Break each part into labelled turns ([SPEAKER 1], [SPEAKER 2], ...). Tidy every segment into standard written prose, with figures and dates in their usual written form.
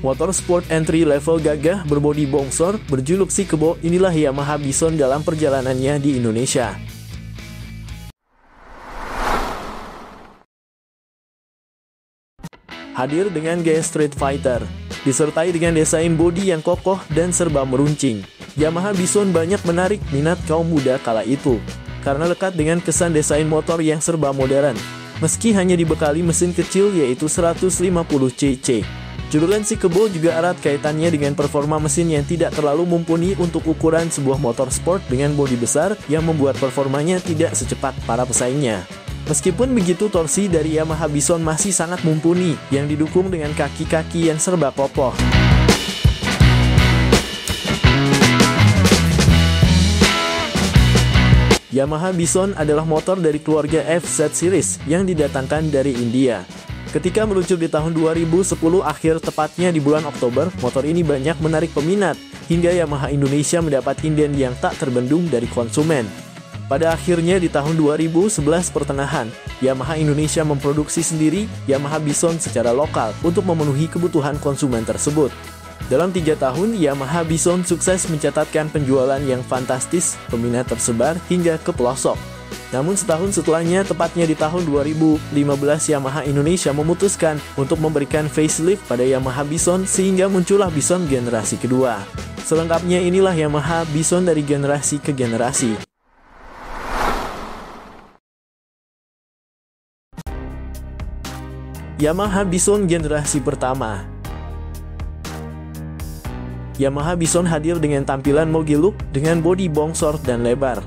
[SPEAKER 1] Motor sport entry level gagah berbodi bongsor berjuluk si kebo inilah Yamaha Bison dalam perjalanannya di Indonesia. Hadir dengan gaya street fighter, disertai dengan desain bodi yang kokoh dan serba meruncing, Yamaha Bison banyak menarik minat kaum muda kala itu, karena lekat dengan kesan desain motor yang serba modern, meski hanya dibekali mesin kecil yaitu 150 cc. Julukan si kebo juga erat kaitannya dengan performa mesin yang tidak terlalu mumpuni untuk ukuran sebuah motor sport dengan bodi besar yang membuat performanya tidak secepat para pesaingnya. Meskipun begitu, torsi dari Yamaha Bison masih sangat mumpuni yang didukung dengan kaki-kaki yang serba kokoh. Yamaha Bison adalah motor dari keluarga FZ Series yang didatangkan dari India. Ketika meluncur di tahun 2010 akhir, tepatnya di bulan Oktober, motor ini banyak menarik peminat, hingga Yamaha Indonesia mendapat inden yang tak terbendung dari konsumen. Pada akhirnya di tahun 2011 pertengahan, Yamaha Indonesia memproduksi sendiri Yamaha Bison secara lokal untuk memenuhi kebutuhan konsumen tersebut. Dalam 3 tahun, Yamaha Bison sukses mencatatkan penjualan yang fantastis, peminat tersebar hingga ke pelosok. Namun setahun setelahnya, tepatnya di tahun 2015, Yamaha Indonesia memutuskan untuk memberikan facelift pada Yamaha Bison sehingga muncullah Bison generasi kedua. Selengkapnya inilah Yamaha Bison dari generasi ke generasi. Yamaha Bison generasi pertama. Yamaha Bison hadir dengan tampilan mogi look dengan bodi bongsor dan lebar,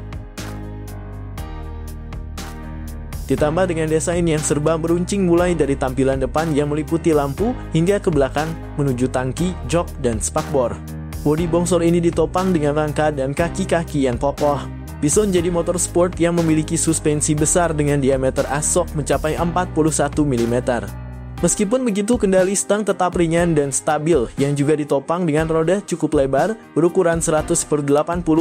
[SPEAKER 1] ditambah dengan desain yang serba meruncing mulai dari tampilan depan yang meliputi lampu hingga ke belakang menuju tangki, jok, dan spakbor. Bodi bongsor ini ditopang dengan rangka dan kaki-kaki yang kokoh. Bison jadi motor sport yang memiliki suspensi besar dengan diameter as-shock mencapai 41 mm. Meskipun begitu, kendali stang tetap ringan dan stabil yang juga ditopang dengan roda cukup lebar berukuran 100/80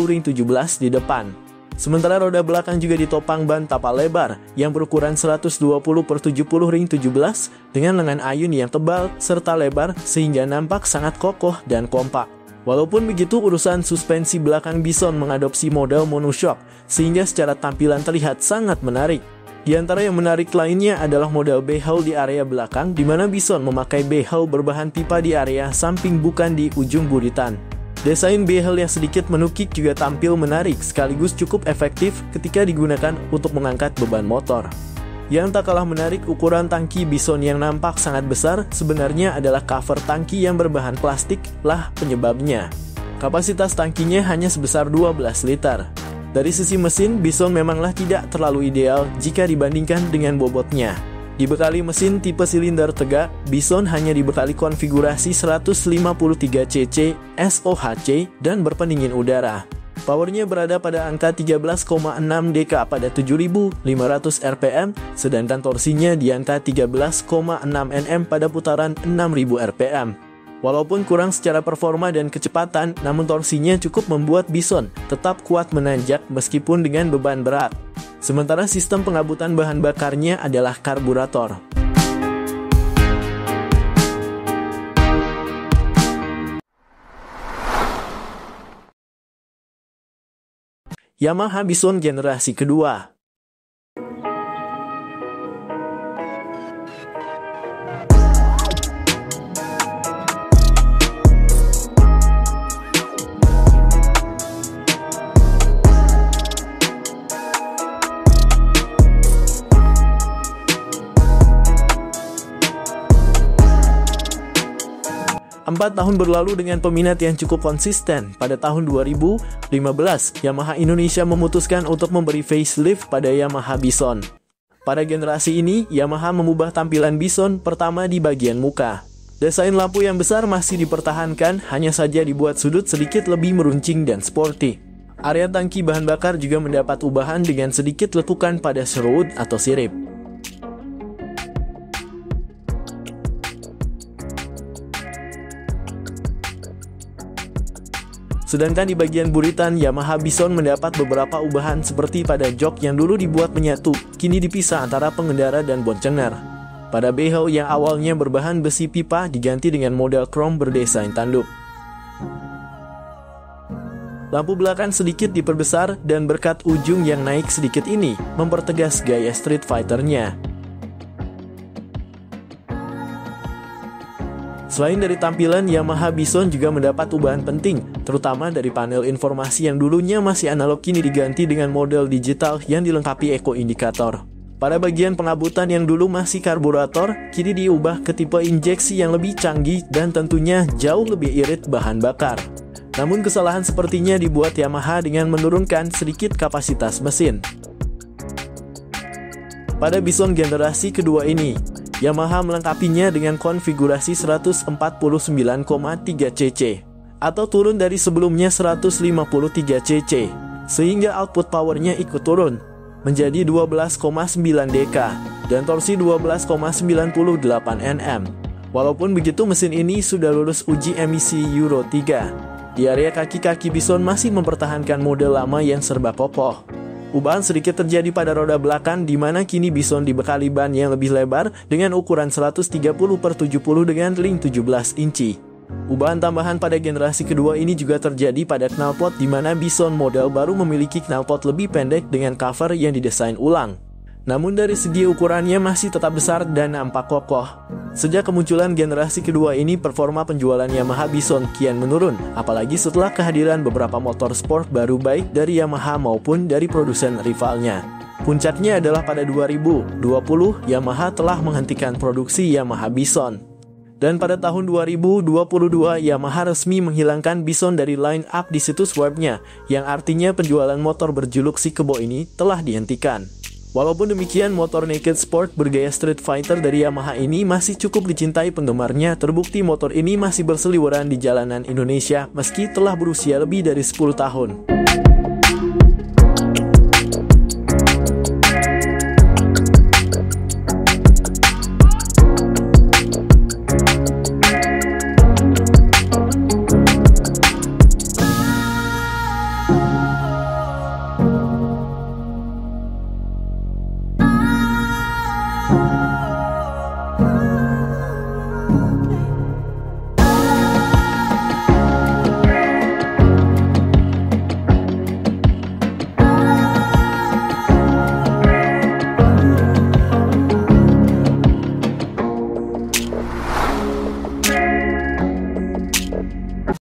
[SPEAKER 1] ring 17 di depan. Sementara roda belakang juga ditopang ban tapal lebar yang berukuran 120/70 ring 17 dengan lengan ayun yang tebal serta lebar sehingga nampak sangat kokoh dan kompak. Walaupun begitu, urusan suspensi belakang Bison mengadopsi model monoshock sehingga secara tampilan terlihat sangat menarik. Di antara yang menarik lainnya adalah model bezel di area belakang, di mana Bison memakai bezel berbahan pipa di area samping bukan di ujung buritan. Desain bezel yang sedikit menukik juga tampil menarik sekaligus cukup efektif ketika digunakan untuk mengangkat beban motor. Yang tak kalah menarik, ukuran tangki Bison yang nampak sangat besar sebenarnya adalah cover tangki yang berbahan plastik lah penyebabnya. Kapasitas tangkinya hanya sebesar 12 liter. Dari sisi mesin, Bison memanglah tidak terlalu ideal jika dibandingkan dengan bobotnya. Dibekali mesin tipe silinder tegak, Bison hanya dibekali konfigurasi 153 cc SOHC dan berpendingin udara. Powernya berada pada angka 13,6 dk pada 7.500 rpm, sedangkan torsinya di angka 13,6 Nm pada putaran 6.000 rpm. Walaupun kurang secara performa dan kecepatan, namun torsinya cukup membuat Bison tetap kuat menanjak meskipun dengan beban berat. Sementara sistem pengabutan bahan bakarnya adalah karburator. Yamaha Bison generasi kedua. Empat tahun berlalu dengan peminat yang cukup konsisten. Pada tahun 2015, Yamaha Indonesia memutuskan untuk memberi facelift pada Yamaha Bison. Pada generasi ini, Yamaha mengubah tampilan Bison pertama di bagian muka. Desain lampu yang besar masih dipertahankan, hanya saja dibuat sudut sedikit lebih meruncing dan sporty. Area tangki bahan bakar juga mendapat ubahan dengan sedikit lekukan pada shroud atau sirip. Sedangkan di bagian buritan, Yamaha Bison mendapat beberapa ubahan seperti pada jok yang dulu dibuat menyatu, kini dipisah antara pengendara dan boncener. Pada behel yang awalnya berbahan besi pipa diganti dengan model chrome berdesain tanduk. Lampu belakang sedikit diperbesar dan berkat ujung yang naik sedikit ini mempertegas gaya Street Fighter-nya. Selain dari tampilan, Yamaha Bison juga mendapat ubahan penting, terutama dari panel informasi yang dulunya masih analog kini diganti dengan model digital yang dilengkapi eco indikator. Pada bagian pengabutan yang dulu masih karburator, kini diubah ke tipe injeksi yang lebih canggih dan tentunya jauh lebih irit bahan bakar. Namun kesalahan sepertinya dibuat Yamaha dengan menurunkan sedikit kapasitas mesin. Pada Bison generasi kedua ini, Yamaha melengkapinya dengan konfigurasi 149,3 cc atau turun dari sebelumnya 153 cc, sehingga output powernya ikut turun menjadi 12,9 dk dan torsi 12,98 Nm. Walaupun begitu, mesin ini sudah lulus uji emisi Euro 3. Di area kaki-kaki Bison masih mempertahankan model lama yang serba kokoh. Ubahan sedikit terjadi pada roda belakang, di mana kini Bison dibekali ban yang lebih lebar dengan ukuran 130/70 dengan ring 17 inci. Ubahan tambahan pada generasi kedua ini juga terjadi pada knalpot, di mana Bison model baru memiliki knalpot lebih pendek dengan cover yang didesain ulang. Namun dari segi ukurannya masih tetap besar dan nampak kokoh. Sejak kemunculan generasi kedua ini, performa penjualan Yamaha Bison kian menurun, apalagi setelah kehadiran beberapa motor sport baru baik dari Yamaha maupun dari produsen rivalnya. Puncaknya adalah pada 2020, Yamaha telah menghentikan produksi Yamaha Bison. Dan pada tahun 2022, Yamaha resmi menghilangkan Bison dari line up di situs webnya, yang artinya penjualan motor berjuluk si kebo ini telah dihentikan. Walaupun demikian, motor naked sport bergaya Street Fighter dari Yamaha ini masih cukup dicintai penggemarnya. Terbukti motor ini masih berseliweran di jalanan Indonesia meski telah berusia lebih dari 10 tahun.